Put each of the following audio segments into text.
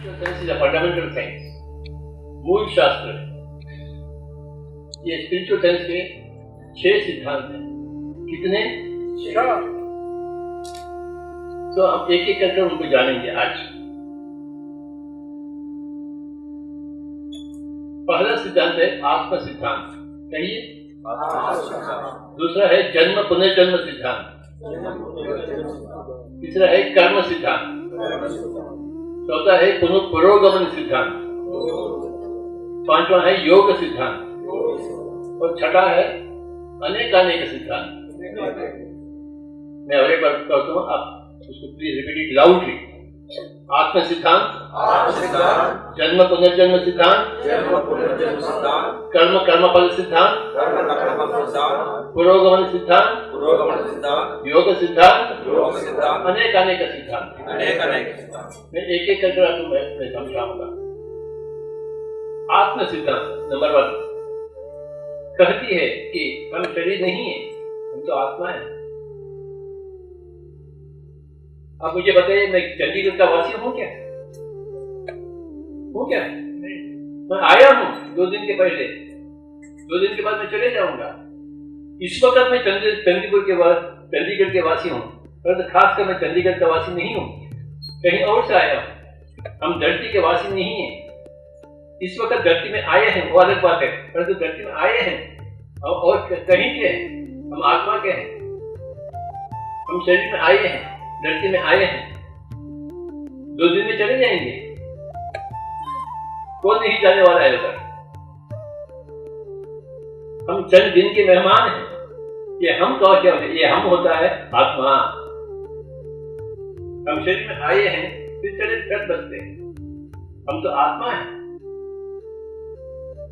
Science is a fundamental science, मूल शास्त्र है। ये स्पिरिचुअल साइंस के 6 सिद्धांत हैं। कितने? 6। तो हम एक एक करके उनको जानेंगे आज। पहला सिद्धांत है आत्म सिद्धांत, कहिए। दूसरा है जन्म पुनर्जन्म सिद्धांत। तीसरा है कर्म सिद्धांत। चौथा है पुरोगमन सिद्धांत। पांचवा है योग सिद्धांत और छठा है अनेकानेक सिद्धांत। मैं और एक बार कहता हूँ, आप उसको प्लीज रिपीट इट लाउडली। आत्म सिद्धांत, जन्म पुनर्जन्म सिद्धांत, कर्म कर्मफल सिद्धांत, पुरोगमन सिद्धांत, योग सिद्धांत, अनेकानेक सिद्धांत। मैं एक एक करके आपको मैं समझाऊंगा। आत्म सिद्धांत नंबर 1 कहती है कि हम शरीर नहीं है, हम तो आत्मा है। आप मुझे बताइए, मैं चंडीगढ़ का वासी हूँ क्या? हूँ क्या? मैं आया हूँ 2 दिन के पहले, 2 दिन के बाद मैं चले जाऊंगा। इस वक्त मैं चंडीगढ़ के वासी हूँ, पर खासकर मैं चंडीगढ़ का वासी नहीं हूँ, कहीं और से आया हूँ। हम धरती के वासी नहीं है। इस वक्त धरती में आए हैं, वो अलग बात है, परंतु धरती में आए हैं और कहीं के हैं, हम आत्मा के हैं। हम शरीर में आए हैं, धरती में आए हैं, 2 दिन में चले जाएंगे। कौन नहीं जाने वाला है उधर? हम चंद दिन के मेहमान हैं। ये हम कहो क्या होता है? ये हम होता है आत्मा। हम शरीर में आए हैं, फिर चले कर बसते हैं। हम तो आत्मा है,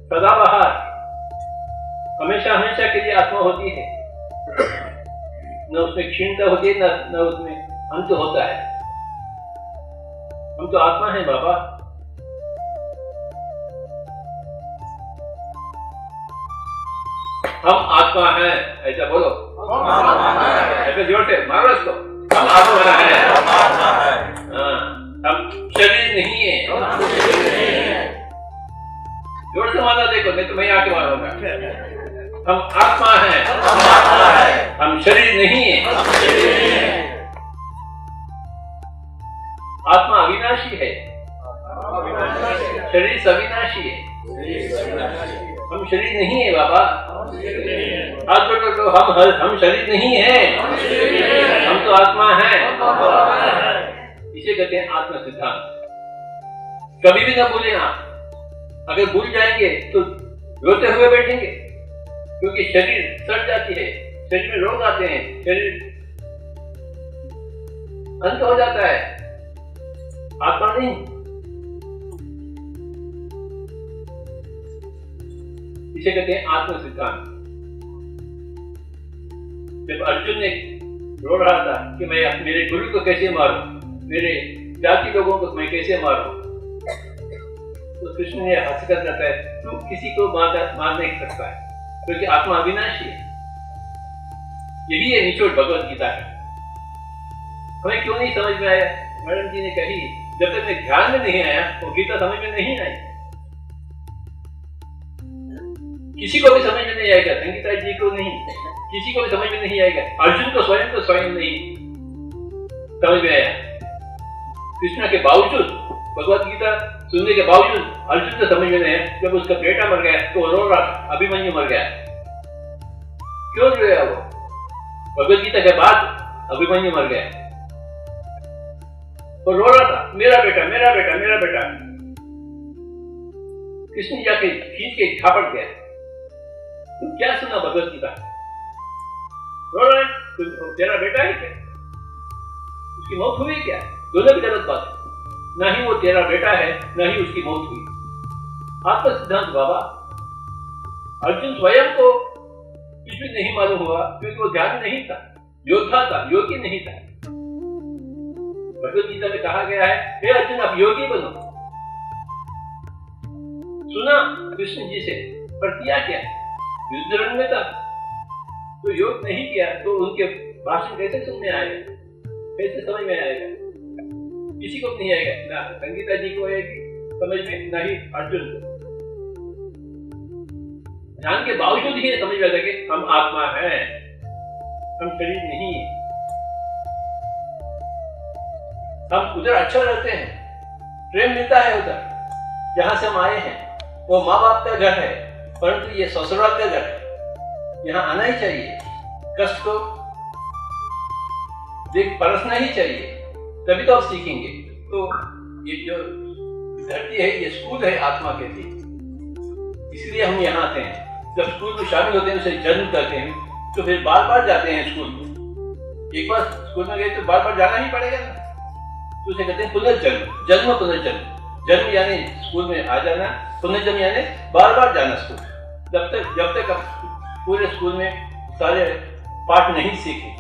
सदाबहार, हमेशा हमेशा के लिए आत्मा होती है। न उसमें क्षीणता होती है, न उसमें अंत होता है। हम तो आत्मा है बाबा। हम आत्मा हैं, ऐसा बोलो। ऐसे जोर से मारो इसको। हम आत्मा हैं। हम शरीर नहीं है। जोर से मारना, देखो, नहीं तो मैं आके मारूंगा। हम आत्मा हैं, हम शरीर नहीं है। आत्मा अविनाशी है, शरीर अविनाशी है। हम शरीर नहीं है बाबा। हाथ जोड़ दो, हम शरीर नहीं है, हम तो आत्मा है। इसे कहते हैं आत्म सिद्धांत। कभी भी ना भूलें आप। अगर भूल जाएंगे तो रोते हुए बैठेंगे, क्योंकि शरीर सड़ जाती है, शरीर में रोग आते हैं, शरीर अंत हो जाता है, आत्मा नहीं। इसे कहते हैं आत्म सिद्धांत। जब अर्जुन ने रो रहा था कि मैं मेरे गुरु को कैसे मारूं, मेरे जाति लोगों को मैं कैसे मारूं, तो कृष्ण ने हंसकर कहता है, तू किसी को मार नहीं सकता है, क्योंकि आत्मा अविनाशी है। यही है निचोड़ भगवत गीता का। हमें क्यों नहीं समझ में आया? मैडम जी ने कही, जब तक मैं ध्यान में नहीं आया वो गीता समझ में नहीं आई। किसी को भी समझ में नहीं आएगा, संगीता जी को नहीं, किसी को भी समझ में नहीं आएगा। अर्जुन को स्वयं नहीं समझ में आया। कृष्ण के बावजूद, भगवत गीता सुनने के बावजूद अर्जुन को समझ में नहीं आया। जब उसका बेटा मर गया तो रो रहा, अभिमन्यु मर गया। क्यों रोया वो? भगवत गीता के बाद अभिमन्यु मर गया, वो रो रहा था, मेरा बेटा, मेरा बेटा, मेरा बेटा। कृष्ण जाके खींच के खापट गया। तुम क्या सुना भगवत गीता? रो रहा है, तेरा बेटा है क्या? उसकी मौत हुई क्या? दोनों की गलत बात है। ना ही वो तेरा बेटा है, ना ही उसकी मौत हुई। आत्म सिद्धांत बाबा। अर्जुन स्वयं को कुछ भी नहीं मालूम हुआ, क्योंकि वो ध्यान नहीं था, योद्धा था, योगी नहीं था। भगवत गीता में कहा गया है, हे अर्जुन, आप योगी बनो। सुना कृष्ण जी से, पर किया क्या? युद्ध रण में था तो योग नहीं किया, तो उनके भाषण कैसे सुनने आएगा, कैसे समझ में आएगा? किसी को नहीं आएगा, ना संगीता जी को आएगी समझ में, ना ही अर्जुन को। ध्यान के बावजूद ही समझ में आता कि हम आत्मा हैं, हम शरीर नहीं है। हम उधर अच्छा रहते हैं, प्रेम मिलता है उधर जहां से हम आए हैं। वो माँ बाप का घर है, परंतु ये ससुराल का घर है। यहाँ आना ही चाहिए, कष्ट को देख परसना ही चाहिए, तभी तो आप सीखेंगे। तो ये जो धरती है ये स्कूल है आत्मा के लिए, इसलिए हम यहाँ आते हैं। जब स्कूल में शामिल होते हैं, उसे जन्म करते हैं, तो फिर बार बार जाते हैं स्कूल में। एक बार स्कूल में गए तो बार बार जाना ही पड़ेगा ना, तो उसे कहते हैं पुनर्जन्म। जन्म पुनर्जन्म, जन्म यानी स्कूल में आ जाना, पुनर्जन्म यानी बार बार जाना स्कूल। जब तक आप पूरे स्कूल में सारे पाठ नहीं सीखे,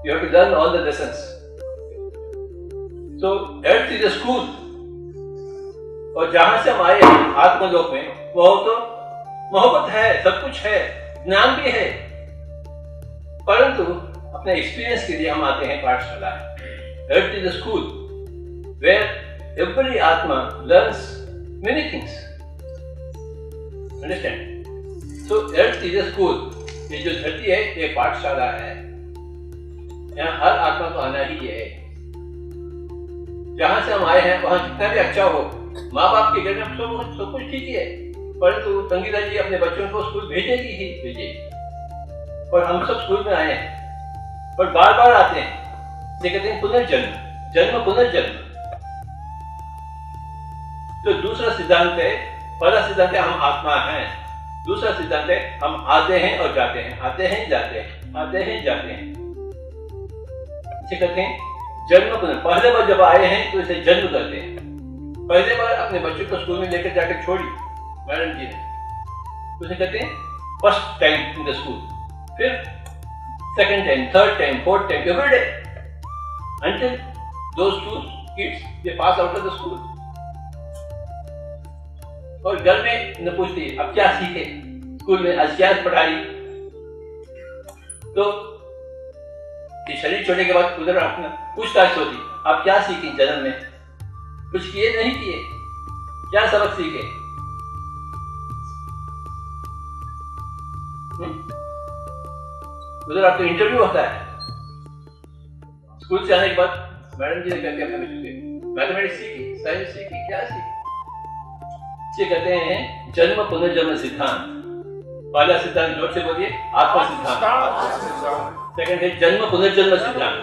you have to learn all the lessons. So earth is a school. और जहां से हम आए हैं आत्मलोक में, वो तो मोहब्बत है, सब कुछ है, ज्ञान भी है, परंतु अपने एक्सपीरियंस के लिए हम आते हैं पाठशाला। Earth is a school where every atma learns many things. Understand? So earth is a school. ये जो धरती है ये पाठशाला है, यहाँ हर आत्मा को आना ही है। जहां से हम आए हैं वहां जितना भी अच्छा हो, माँ बाप के घर में सब कुछ ठीक है, परंतु संगीता जी अपने बच्चों को स्कूल भेजेगी ही भेजेगी। और हम सब स्कूल में आए हैं और बार बार आते हैं, ये कहते हैं पुनर्जन्म, जन्म पुनर्जन्म। तो दूसरा सिद्धांत है, पहला सिद्धांत है हम आत्मा हैं, दूसरा सिद्धांत है हम आते हैं और जाते हैं, आते हैं जाते हैं, आते हैं जाते हैं। इसे कहते हैं जन्म पुनः। पहले बार जब आए हैं तो इसे जन्म करते हैं। पहले बार अपने बच्चों को स्कूल में लेकर जाकर छोड़ी मैडम जी ने, तो इसे कहते हैं first time in the school. फिर second time, third time, fourth time, every day until those two kids they pass out of the school. और घर में न पूछती अब क्या सीखे स्कूल में, आज क्या पढ़ाई। तो ये शरीर छोड़ने के बाद उधर अपना पूछताछ होती, आप क्या सीखे जन्म में, कुछ किए नहीं किए, क्या सबक सीखे। उधर आपका इंटरव्यू होता है। स्कूल से आने के बाद मैडम जी ने कहते हैं अपने बच्चों से मैथमेटिक्स सीखी, साइंस सीखी, क्या सीखी। ये कहते हैं जन्म पुनर्जन्म सिद्धांत। पहला सिद्धांत जोर से बोलिए, आत्मा सिद्धांत। सेकंड है जन्म पुनर्जन्म सिद्धांत।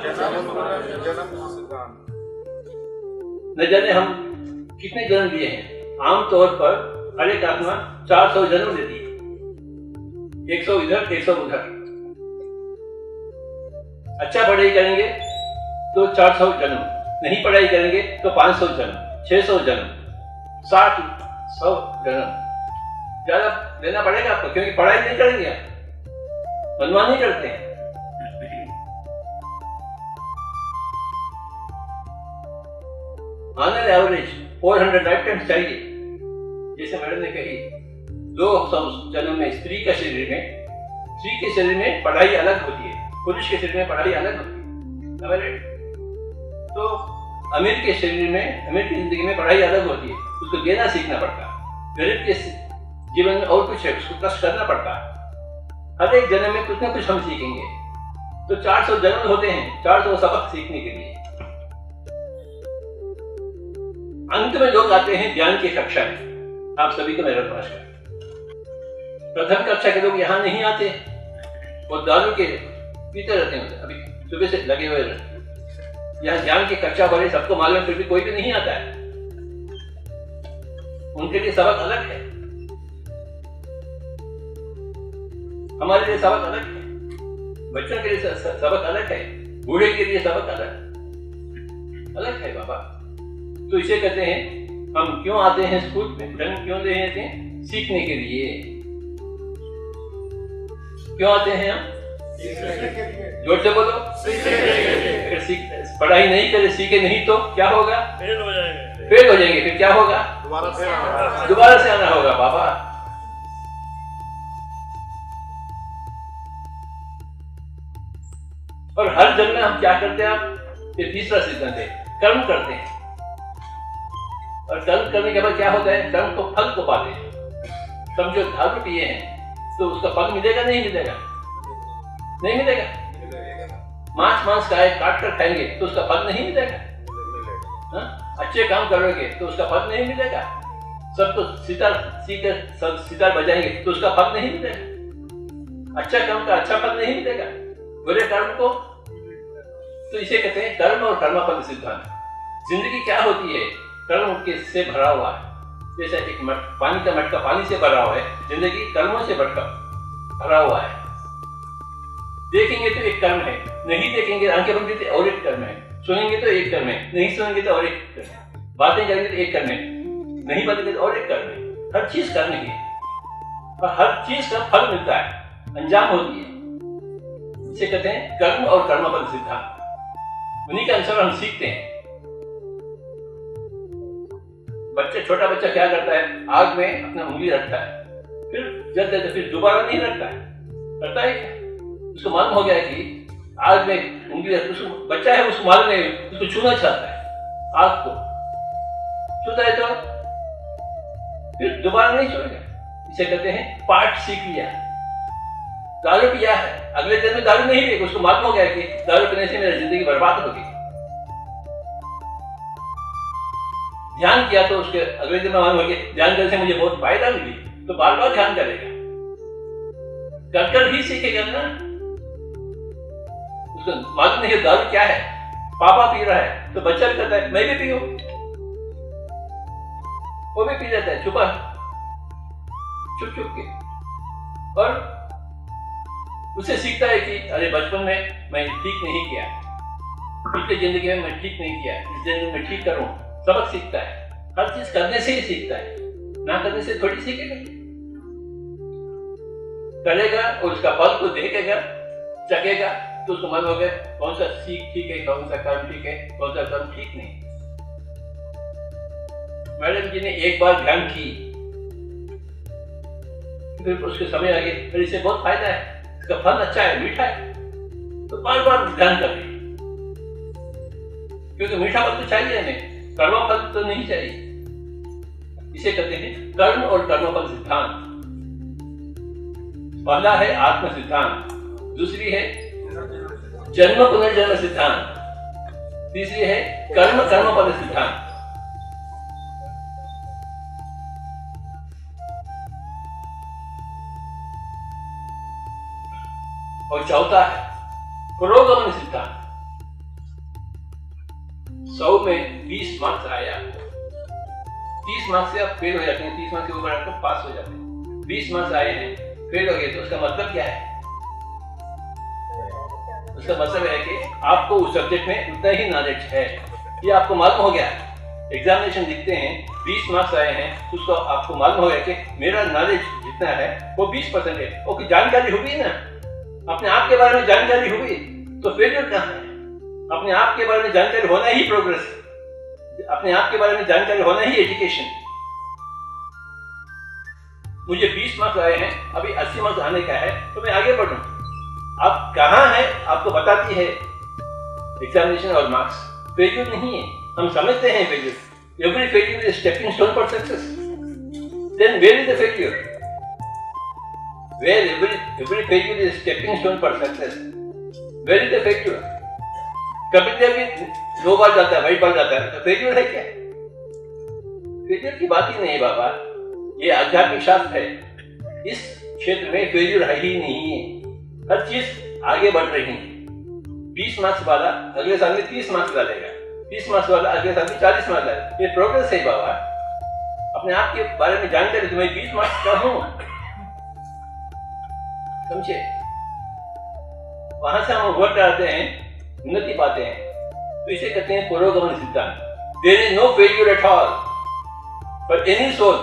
न जाने हम कितने जन्म लिए हैं। आमतौर पर हर एक आत्मा 400 जन्म लेती है, 100 इधर 100 उधर। अच्छा पढ़ाई करेंगे तो 400 जन्म, नहीं पढ़ाई करेंगे तो 500 जन्म, 600 जन्म, 60 100 जन्म। ज्यादा लेना पड़ेगा आपको, क्योंकि पढ़ाई नहीं करेंगे आप, मनमानी करते हैं। On an average 400 life times चाहिए। जैसे मैडम ने कही 200 जन्म में स्त्री के शरीर में पढ़ाई अलग होती है, पुरुष के शरीर में पढ़ाई अलग होती है। तो अमीर के शरीर में, अमीर की जिंदगी में पढ़ाई अलग होती है, उसको देना सीखना पड़ता है। गरीब के जीवन में और कुछ है, उसको कष्ट करना पड़ता है। हर एक जन्म में कुछ ना कुछ हम सीखेंगे। तो 400 जन्म होते हैं 400 सबक सीखने के लिए। अंत में लोग आते हैं ज्ञान की कक्षा में। आप सभी को मेरा नमस्कार। प्रथम कक्षा के लोग यहाँ नहीं आते, वो दारू के पीते रहते हैं, अभी सुबह से लगे हुए रहते हैं। यहाँ ज्ञान की कक्षा वाले सबको मालूम, फिर भी कोई भी नहीं आता है। उनके लिए सबक अलग है, हमारे लिए सबक अलग है, बच्चों के लिए सबक अलग है, बूढ़े के लिए सबक अलग है बाबा। तो इसे कहते हैं हम क्यों आते हैं स्कूल में, जन्म क्यों लेते हैं, सीखने के लिए। क्यों आते हैं हम, जोर से बोलो, अगर पढ़ाई नहीं करे, सीखे नहीं तो क्या होगा, फेल हो जाएंगे। फिर क्या होगा, दोबारा से आना होगा बाबा। और हर जन्म में हम क्या करते हैं, आप ये तीसरा सिद्धांत है, कर्म करते हैं। और कर्म करने के बाद क्या होता है, कर्म को फल को पाते हैं। समझो दारू पिए हैं तो उसका फल मिलेगा नहीं मिलेगा? नहीं मिलेगा। मांस खाए काट कर खाएंगे तो उसका फल नहीं मिलेगा। अच्छे काम करोगे तो उसका फल नहीं मिलेगा। सबको सितार बजाएंगे तो उसका फल नहीं मिलेगा। अच्छा काम का अच्छा फल नहीं मिलेगा, बुरे कर्म को। तो इसे कहते हैं कर्म और कर्मफल सिद्धांत। जिंदगी क्या होती है? कर्म के से भरा हुआ है। जैसे एक पानी का मटका पानी से भरा हुआ है, जिंदगी कर्मों से भरा हुआ है। देखेंगे तो एक कर्म है, नहीं देखेंगे आंखें बंद तो और एक कर्म है, सुनेंगे तो एक कर्म है, नहीं सुनेंगे तो और एक कर्म है, बातें करेंगे तो एक कर्म है, नहीं बातें तो और एक कर्म है। हर चीज कर्म ही है और हर चीज का फल मिलता है, अंजाम होती है। इसे कहते हैं कर्म और कर्मफल सिद्धांत। उन्हीं के अनुसार हम सीखते हैं। छोटा बच्चा क्या करता है, आग में अपना उंगली रखता है, फिर जलता है तो फिर दोबारा नहीं रखता है, करता है क्या? उसको मालूम हो गया कि आग में उंगली उसको बच्चा है, उसको मालूम नहीं, उसको छूना चाहता है आग को, छूता है तो फिर दोबारा नहीं छूएगा। इसे कहते हैं पाठ सीख लिया। दारू पिया है, अगले दिन में दारू नहीं पिएगा, उसको मालूम हो गया कि दारू पीने से मेरी जिंदगी बर्बाद होगी। ध्यान किया तो उसके अगले दिन में मालूम हो गया ध्यान करने से मुझे बहुत फायदा मिली, तो बार बार ध्यान करेगा, कर ही सीखेगा ना। उसको मालूम नहीं है दारू क्या है, पापा पी रहा है तो बच्चा भी कहता है मैं भी पीऊं, वो भी पी जाता है छुप के, और उसे सीखता है कि अरे बचपन में मैं ठीक नहीं किया, पिछले जिंदगी में मैं ठीक नहीं किया, इस जिंदगी में ठीक करूं। सबक सीखता है, हर चीज करने से ही सीखता है, ना करने से थोड़ी सीखेगा। करेगा और उसका फल को देखेगा, चखेगा, तो उसको मालूम होगा कौन सा सीख ठीक है, कौन सा कर्म ठीक है, कौन सा कर्म ठीक नहीं। मैडम जी ने एक बार ध्यान की, फिर उसके समय आगे फिर इससे बहुत फायदा है, इसका फल अच्छा है, मीठा है, तो बार बार ध्यान कर रही, क्योंकि मीठा फल तो चाहिए हमें, कर्म फल तो नहीं चाहिए। इसे कहते हैं कर्म और कर्मफल सिद्धांत। पहला है आत्म सिद्धांत, दूसरी है जन्म पुनर्जन्म सिद्धांत, तीसरी है कर्म कर्मफल सिद्धांत, और चौथा है पुरोगमन सिद्धांत। 100 में 20 मार्क्स आया, 30 मार्क्स से आप फेल हो जाते हैं, 30 मार्क्स के ऊपर आपको पास हो जाते हैं। 20 मार्क्स आए हैं, फेल हो गए, तो उसका मतलब क्या है? उसका मतलब है कि आपको उस सब्जेक्ट में उतना ही नॉलेज है, ये आपको मालूम हो गया। एग्जामिनेशन लिखते हैं, 20 मार्क्स आए हैं, तो उसको आपको मालूम हो गया कि मेरा नॉलेज जितना है वो 20% है। ओके, जानकारी हुई ना, अपने आप के बारे में जानकारी हुई, तो फेलियर कहाँ है? अपने आप के बारे में जानकारी होना ही प्रोग्रेस है, अपने आप के बारे में जानकारी होना ही एजुकेशन। मुझे 20 मार्क्स आए हैं, अभी 80 मार्क्स आने का है, तो मैं आगे बढ़ूं। आप कहां है आपको बताती है एग्जामिनेशन और मार्क्स, फेल्यूर नहीं है। हम समझते हैं failure, every failure is stepping stone for success. Then where is the failure? Where every failure is stepping stone for success, where is the failure? कभी भी 2 बार जाता है, वही बार जाता है, तो फेल्यूर है क्या? फेल्यूर की बात ही नहीं बाबा, ये आध्यात्मिक शास्त्र है। इस क्षेत्र में फेल्यूर है ही नहीं है, हर चीज आगे बढ़ रही है। 20 मार्क्स वाला अगले साल में 30 मार्क्स डालेगा, 30 मार्क्स वाला अगले साल में 40 मार्क्स डालेगा, ये प्रोग्रेस है बाबा। अपने आप के बारे में जानकारी, तो मैं 20 मार्क्स का हूं, समझे? वहां से हम वर्क आते हैं, उन्नति पाते हैं, तो इसे कहते हैं पुरोगमन सिद्धांत। There is no failure at all for any soul,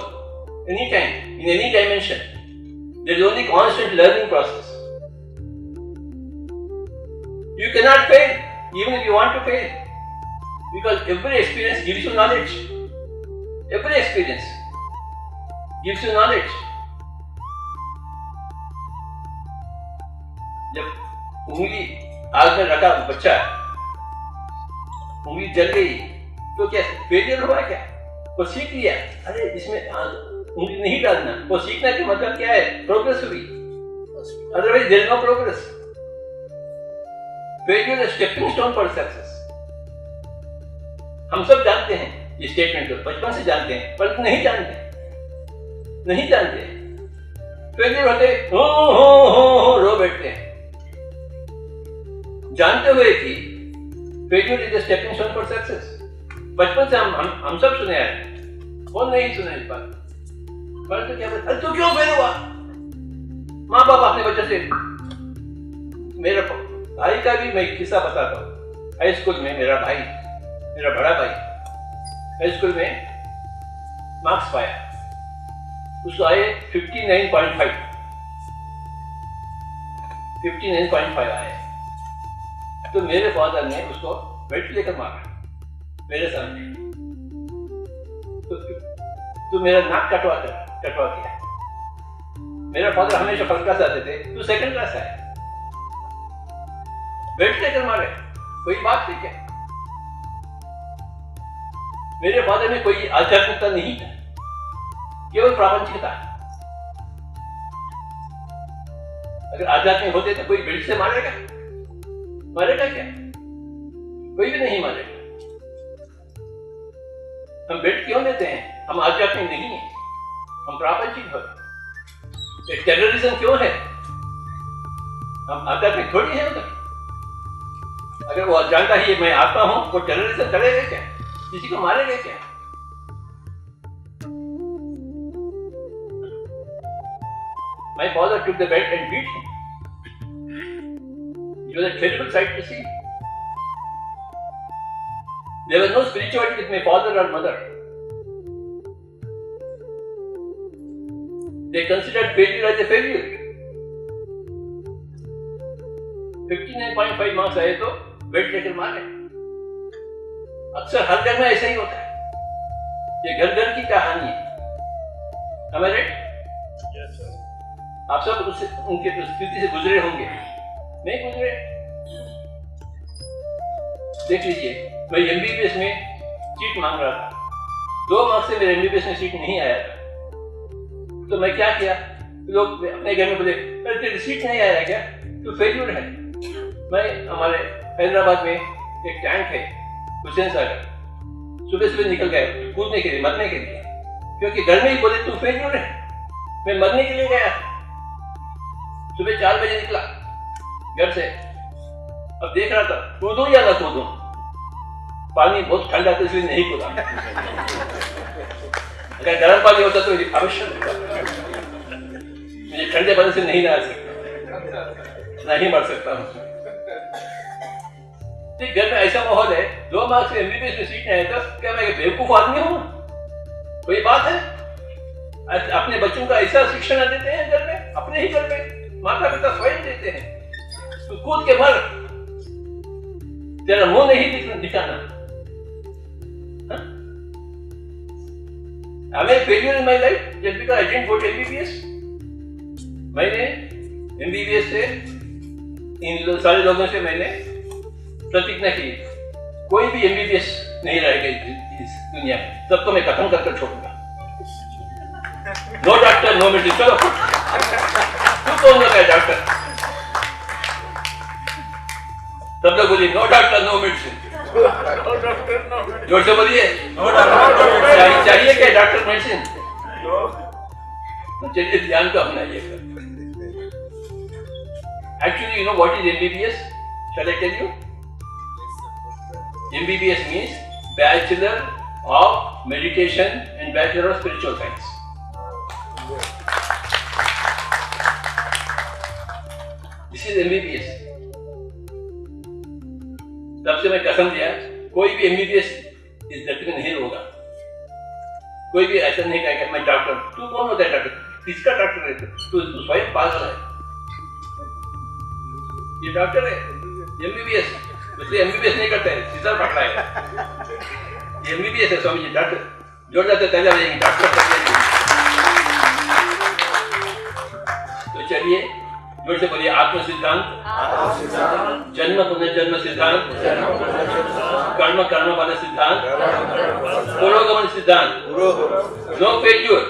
any time, in any dimension. There is only constant learning process. You cannot fail, even if you want to fail, because every experience gives you knowledge. Every experience gives you knowledge. जब उंगली आग में रखा बच्चा, उंगली जल गई, तो क्या फेलियर हुआ क्या? वो सीख लिया, अरे इसमें उंगली नहीं डालना। वो सीखने का मतलब क्या है? प्रोग्रेस हुई, otherwise there is no progress. Failure is stepping stone for success. हम सब जानते हैं ये स्टेटमेंट को, बचपन से जानते हैं, पर नहीं जानते। फेल्यूर होते हो रो बैठते हैं, जानते हुए कि failure is the stepping stone for success. बचपन से हम सब सुने आए, कौन नहीं सुना इस बात? परंतु क्या बोलते, तू क्यों फेल हुआ? माँ बाप अपने बच्चे से, मेरे भाई का भी मैं किस्सा बताता हूँ। हाई स्कूल में मेरा बड़ा भाई हाई स्कूल में मार्क्स पाया, उसको आए 59.5 आए। तो मेरे फादर ने उसको बेल्ट लेकर मारा मेरे सामने, तो मेरा नाक कटवा दिया। मेरा फादर हमेशा फर्स्ट क्लास आते थे, तू सेकंड क्लास आया, बेल्ट लेकर मारे, कोई बात नहीं क्या? मेरे फादर में कोई आध्यात्मिकता नहीं था, केवल प्रापंचिकता। अगर आध्यात्मिक होते तो कोई बेल्ट से मारेगा क्या? कोई भी नहीं मारेगा। हम बेल्ट क्यों लेते हैं? हम आध्यात्मिक नहीं है, हम प्रापंचिक होते। टेररिज्म क्यों है? हम आध्यात्मिक थोड़ी है उधर। अगर वो जानता ही मैं आता हूं, वो टेररिज्म करेगा क्या? किसी को मारेगा क्या? My father took the belt and beat him. It was a terrible sight to see. There was no spirituality with my father or mother. They considered failure as a failure. 59.5 marks आए तो belt लेकर मारे। अक्सर हर घर में ऐसा ही होता है। ये घर घर की कहानी है। Am I right? Yes, sir. आप सब उनके स्थिति से गुजरे होंगे, नहीं गुजरे? देख लीजिए, मैं एमबीबीएस में सीट मांग रहा था, 2 मार्क्स से मेरे एमबीबीएस में सीट नहीं आया था। तो मैं क्या किया, लोग अपने घर में बोले, अरे तेरी सीट नहीं आया क्या, तो फेल्यूर है। मैं हमारे हैदराबाद में एक टैंक है हुसैन सागर, सुबह निकल गया कूदने के लिए, मरने के लिए, क्योंकि घर में ही बोले तू फेल्यूर है। मैं मरने के लिए गया, सुबह 4 बजे निकला घर से। अब देख रहा था कूदूं या ना कूदूं, पानी बहुत ठंडा था इसलिए नहीं कूदा। अगर गर्म पानी होता तो आवश्यक होता, मुझे ठंडे पानी से नहीं नहा सकता, नहीं मर सकता हूं। घर में ऐसा माहौल है, 2 मार्क्स से एमबीबीएस में सीट नहीं है, तो क्या मैं बेवकूफ आदमी हूं? कोई बात है? अपने बच्चों का ऐसा शिक्षण देते हैं घर में, अपने ही घर में माता पिता स्वयं देते हैं। तो कूद के भर, तेरा मुंह नहीं दिखाना। Am I failure in my life just because I didn't go to MBBS? मैंने MBBS से इन सारे लोगों से मैंने प्रतिज्ञा की, कोई भी MBBS नहीं रहेगा इस दुनिया में, सबको मैं खत्म करके छोड़ूंगा। No doctor no medicine. चलो तू कौन है डॉक्टर? सब लोग बोलिए नो डॉक्टर नो मेडिसिन। जोर से बोलिए चाहिए क्या डॉक्टर मेडिसिन? तो चलिए ध्यान को अपनाइएगा। Actually, you know what is MBBS? Shall I tell you? MBBS means Bachelor of Meditation and Bachelor of Spiritual Science. This is MBBS. तब से मैं कसम दिया, कोई भी MBBS इस धरती में नहीं होगा। कोई भी ऐसा नहीं कहेगा मैं डॉक्टर। तू कौन होता है डॉक्टर? किसका डॉक्टर है? तू स्वयं पागल है। ये डॉक्टर है MBBS, इसलिए MBBS नहीं करते हैं, सीधा पकड़ा है। MBBS है स्वामी जी, डॉक्टर जोड़ जाते तैयार हो जाएंगे डॉक्टर। तो चलिए जोर से बोलिए आत्म सिद्धांत, जन्म पुनर्जन्म सिद्धांत, कर्म कर्म फल सिद्धांत, पुरोगमन सिद्धांत, नो फेल्यूर,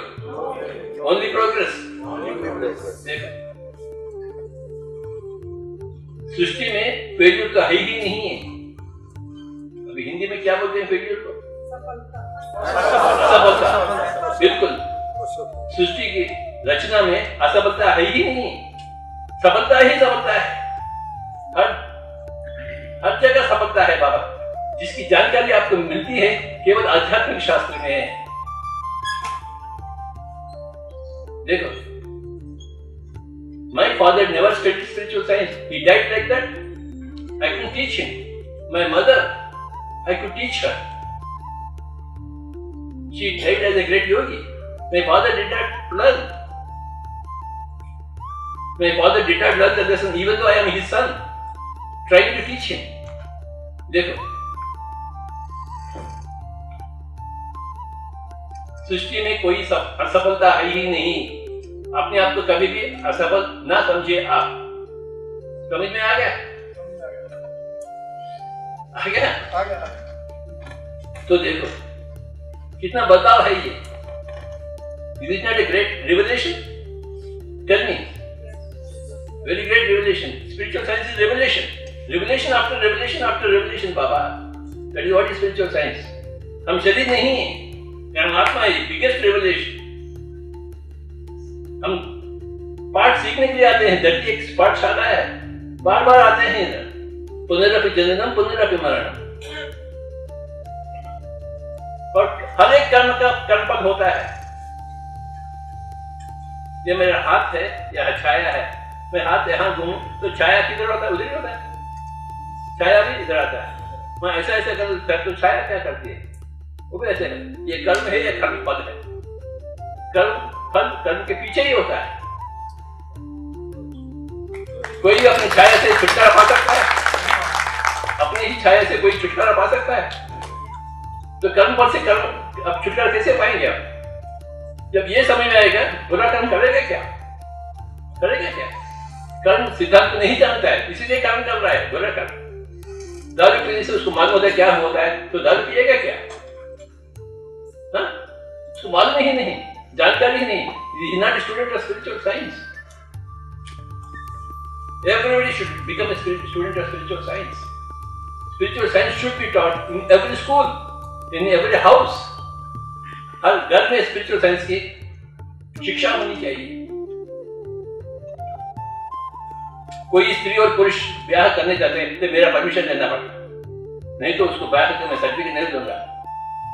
ओनली प्रोग्रेस। सृष्टि में फेल्यूर तो है ही नहीं है। अभी हिंदी में क्या बोलते हैं फेल्यूर को? असफलता। बिल्कुल, सृष्टि की रचना में असफलता है ही नहीं, सफलता ही सफलता है। हर जगह सफलता है बाबा। जिसकी जानकारी आपको मिलती है केवल आध्यात्मिक शास्त्र में है। देखो, my father never studied spiritual science. He died like that. I couldn't teach him. My mother, I could teach her. She died as a great yogi. My father did not learn. My father did not learn the lesson, even though I am his son, trying to teach him. देखो, सृष्टि में कोई असफलता है ही नहीं। अपने आप को कभी भी असफल ना समझिए। आप समझ में आ गया? आ गया? तो देखो कितना बदलाव है ये। Is it not a great revelation? Tell me. Very great revelation. Spiritual science is revelation. Revelation after revelation after revelation, Baba. That is what is spiritual science. हम शरीर नहीं है, हम आत्मा है। Biggest revelation. हम पाठ सीखने के लिए आते हैं। धरती एक पाठशाला है, बार बार आते हैं इधर। पुनरपि जननम पुनरपि मरणम। और हर एक कर्म का कर्मफल होता है। ये मेरा हाथ है, यह छाया है। मैं हाथ यहाँ घूमूं तो छाया किधर होता है? उधर ही होता है। छाया भी इधर आता है। मैं ऐसा ऐसा कर तो छाया क्या करती है? वो भी ऐसे है। ये कर्म है या कर्म फल है? कर्म फल कर्म के पीछे ही होता है। कोई अपनी छाया से छुटकारा पा सकता है? अपनी ही छाया से कोई छुटकारा पा सकता है? तो कर्म फल से कर्म अब छुटकारा कैसे पाएंगे आप? जब ये समझ में आएगा बुरा कर्म करेगा क्या? करेगा क्या? कर्म सिद्धांत नहीं जानता है, इसीलिए कर्म कर रहा है बुरा कर्म। दारू पीने से उसको मालूम होता है क्या होता है, तो दारू पिएगा क्या? हाँ? उसको मालूम ही नहीं, जानकारी ही नहीं। He is not a student of spiritual science. Everybody should become a student of spiritual science. Spiritual science should be taught in every school, in every house. हर घर में स्पिरिचुअल साइंस की शिक्षा होनी चाहिए। कोई स्त्री और पुरुष ब्याह करने जाते हैं तो मेरा परमिशन लेना पड़ता, नहीं तो उसको ब्याह करके मैं सर्टिफिकेट नहीं दूंगा।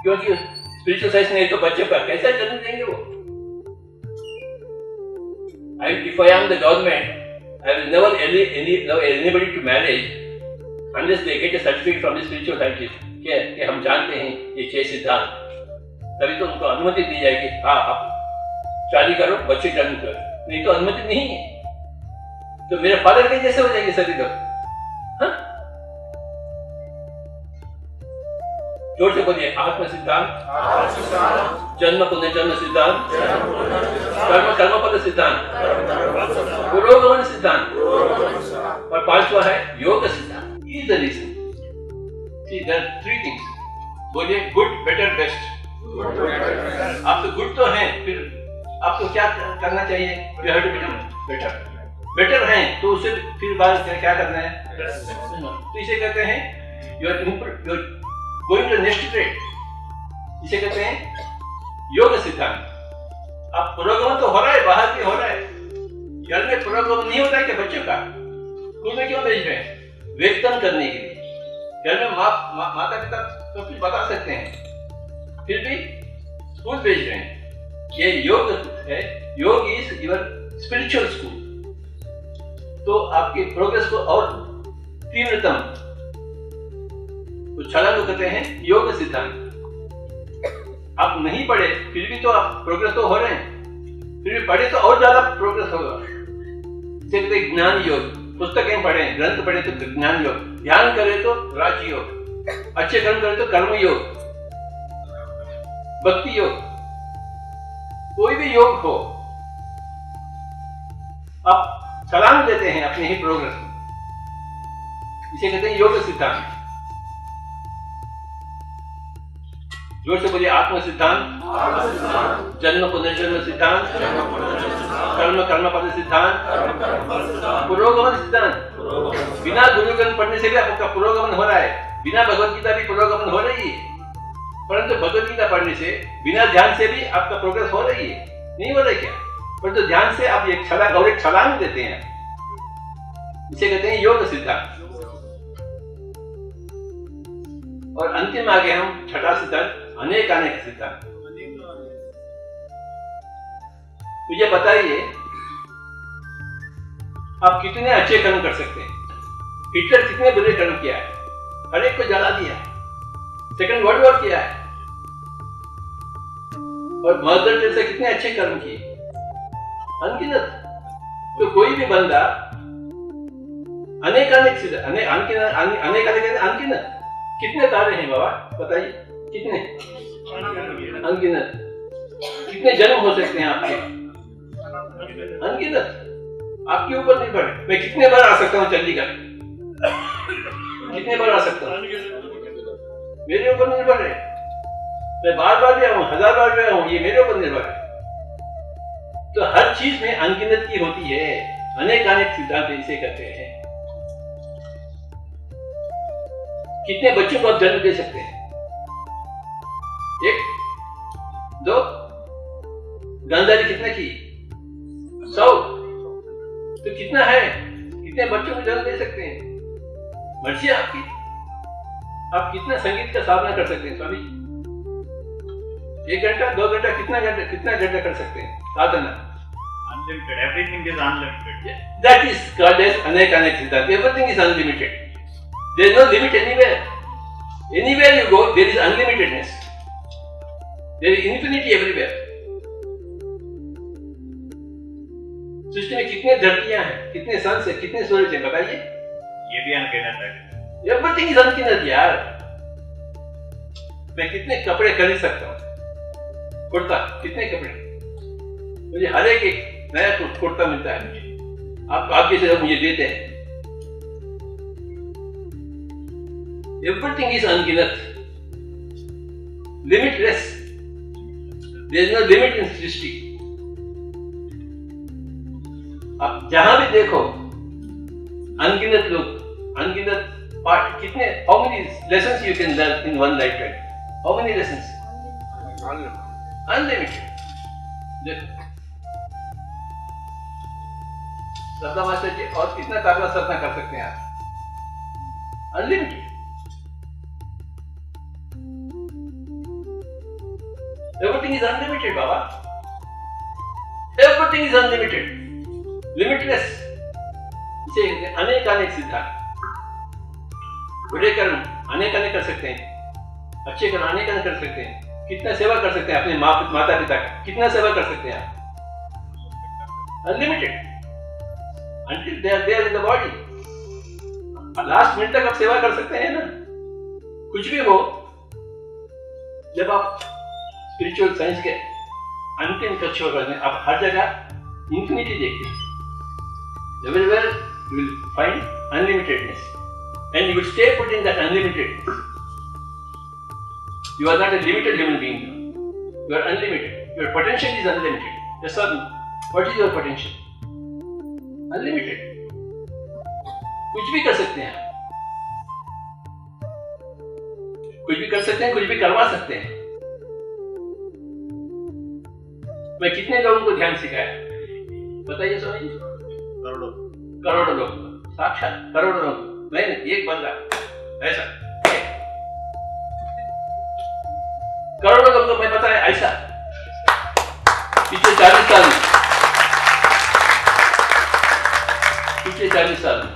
क्योंकि स्पिरिचुअल साइंस नहीं तो बच्चे का कैसा जन्म देंगे वो? If I am the government, I will never allow anybody to marry unless they get a certificate from the spiritual scientist कि हम जानते हैं ये 6 सिद्धांत, तभी तो उनको अनुमति दी जाएगी। हाँ, आप शादी करो, बच्चे जन्म करो, नहीं तो अनुमति नहीं है। तो मेरे फादर के जैसे हो जाएंगे सभी लोग। हाँ? जोर से बोलिए, आत्म सिद्धांत, जन्म पुनर्जन्म सिद्धांत, कर्म कर्मफल सिद्धांत, पुरोगमन सिद्धांत, और 5वां है योग सिद्धांत। Is the reason. See, there are 3 things. बोलिए गुड, बेटर, बेस्ट। आप तो गुड तो हैं, फिर आपको क्या करना चाहिए? You have to become better. Better हैं तो उसे फिर बाद क्या करना है? तो इसे कहते हैं you are going to next grade. इसे कहते हैं योग सिद्धांत। अब पुरोगमन तो हो रहा है, बाहर भी हो रहा है। घर में पुरोगमन नहीं होता है कि बच्चों का स्कूल में क्यों भेज रहे हैं? वेतन करने के लिए। घर में माता पिता सब कुछ बता सकते हैं, फिर भी स्कूल भेज रहे हैं। ये योग है। योग इज योर स्पिरिचुअल स्कूल। तो आपकी प्रोग्रेस को और तीव्रतम छलांग कहते हैं योग सिद्धांत। आप नहीं पढ़े फिर भी तो आप प्रोग्रेस तो हो रहे हैं, फिर भी पढ़े तो और ज्यादा प्रोग्रेस होगा। कहते ज्ञान योग। पुस्तकें पढ़े, ग्रंथ पढ़े तो ज्ञान योग, ध्यान करे तो राजयोग, अच्छे कर्म करे तो कर्म योग, भक्ति योग, कोई भी योग हो, आप छलांग देते हैं अपने ही प्रोग्रेस में। इसे कहते हैं योग सिद्धांत। जोर से बोलिए, आत्म सिद्धांत, जन्म पुनर्जन्म सिद्धांत, कर्म कर्मफल सिद्धांत, पुरोगमन सिद्धांत। बिना गुरुगण पढ़ने से भी आपका पुरोगमन हो रहा है, बिना भगवत गीता भी पुरोगमन हो रही है, परंतु भगवत गीता पढ़ने से बिना ध्यान से भी आपका प्रोग्रेस हो रही है, नहीं हो रही क्या? परंतु ध्यान से आप एक छलांग और एक छलांग देते हैं, इसे कहते हैं योग सिद्धांत। और अंतिम आगे हम छठा सिद्धांत, अनेक अनेक सिद्धांत। मुझे बताइए, आप कितने अच्छे कर्म कर सकते हैं? हिटलर कितने बुरे कर्म किया है, हर एक को जला दिया है, सेकंड वर्ल्ड वॉर किया है, और मदर टेरेसा कितने अच्छे कर्म किए, अनगिनत। तो कोई भी बंदा अनेक अनगिनत कितने तारे हैं बाबा, बताइए कितने? अनगिनत। कितने जन्म हो सकते हैं आपके? अनगिनत। आपके ऊपर निर्भर है। मैं कितने बार आ सकता हूँ चंडीगढ़, कितने बार आ सकता हूँ, मेरे ऊपर निर्भर है। मैं बार बार भी आऊँ, 1000 बार भी आऊँ, ये मेरे ऊपर निर्भर है। तो हर चीज में अनगिनत की होती है, अनेक अनेक सिद्धांत इसे कहते हैं। कितने बच्चों को आप जन्म दे सकते हैं? 1, 2, गांधारी कितना की? 100। तो कितना है, कितने बच्चों को जन्म दे सकते हैं? मर्जी आपकी। आप कितना संगीत का साधना कर सकते हैं स्वामी जी? 1 घंटा, 2 घंटा, कितना घंटा कर सकते हैं साधना? Unlimited. Everything is unlimited. That is called as अनेक अनेक सिद्धांत. Everything is unlimited. There is no limit anywhere. Anywhere you go, there is unlimitedness. There is infinity everywhere. सृष्टि में कितने धरतियां हैं, कितने सन है, कितने सूरज हैं, बताइए? ये भी अनगिनत है। Everything is अनगिनत यार। मैं कितने कपड़े खरीद सकता हूँ? कुर्ता, कितने कपड़े? मुझे हर एक नया कुर्ता मिलता है मुझे, आप आपके से मुझे देते हैं। Everything is अनगिनत, limitless. There is no limit in सृष्टि। आप जहां भी देखो अनगिनत लोग, अनगिनत पार्ट, कितने, how many lessons you can learn in one lifetime? How many lessons? Unlimited. देखो सपना मास्टर जी, और कितना ताकत सपना कर सकते हैं आप? Unlimited. Everything is unlimited, Baba. Everything is unlimited, limitless. इसे अनेक अनेक सिद्धांत। बुरे कर्म अनेक अनेक कर सकते हैं, अच्छे कर्म अनेक अनेक कर सकते हैं। कितना सेवा कर सकते हैं अपने माता पिता का, कितना सेवा कर सकते हैं आप? Unlimited. Until they are there in the body. Last minute तक आप सेवा कर सकते हैं ना, कुछ भी हो। जब आप स्पिरिचुअल साइंस के अंतिम कक्षा करते हैं, आप हर जगह इंफिनिटी देखते हैं। Everywhere you will find unlimitedness, and you will stay put in that unlimitedness. You are not a limited human being. You are unlimited. Your potential is unlimited. Yes or no? What is your potential? Unlimited. कुछ भी कर सकते हैं, कुछ भी कर सकते हैं, कुछ भी करवा सकते हैं। मैं कितने लोगों को ध्यान सिखाया, बताइए स्वामी जी? करोड़ों लोग, साक्षात करोड़ों लोग। नहीं, एक बंदा ऐसा, करोड़ों लोगों को मैं बताया ऐसा पिछले 40 साल में, पिछले 40 साल में।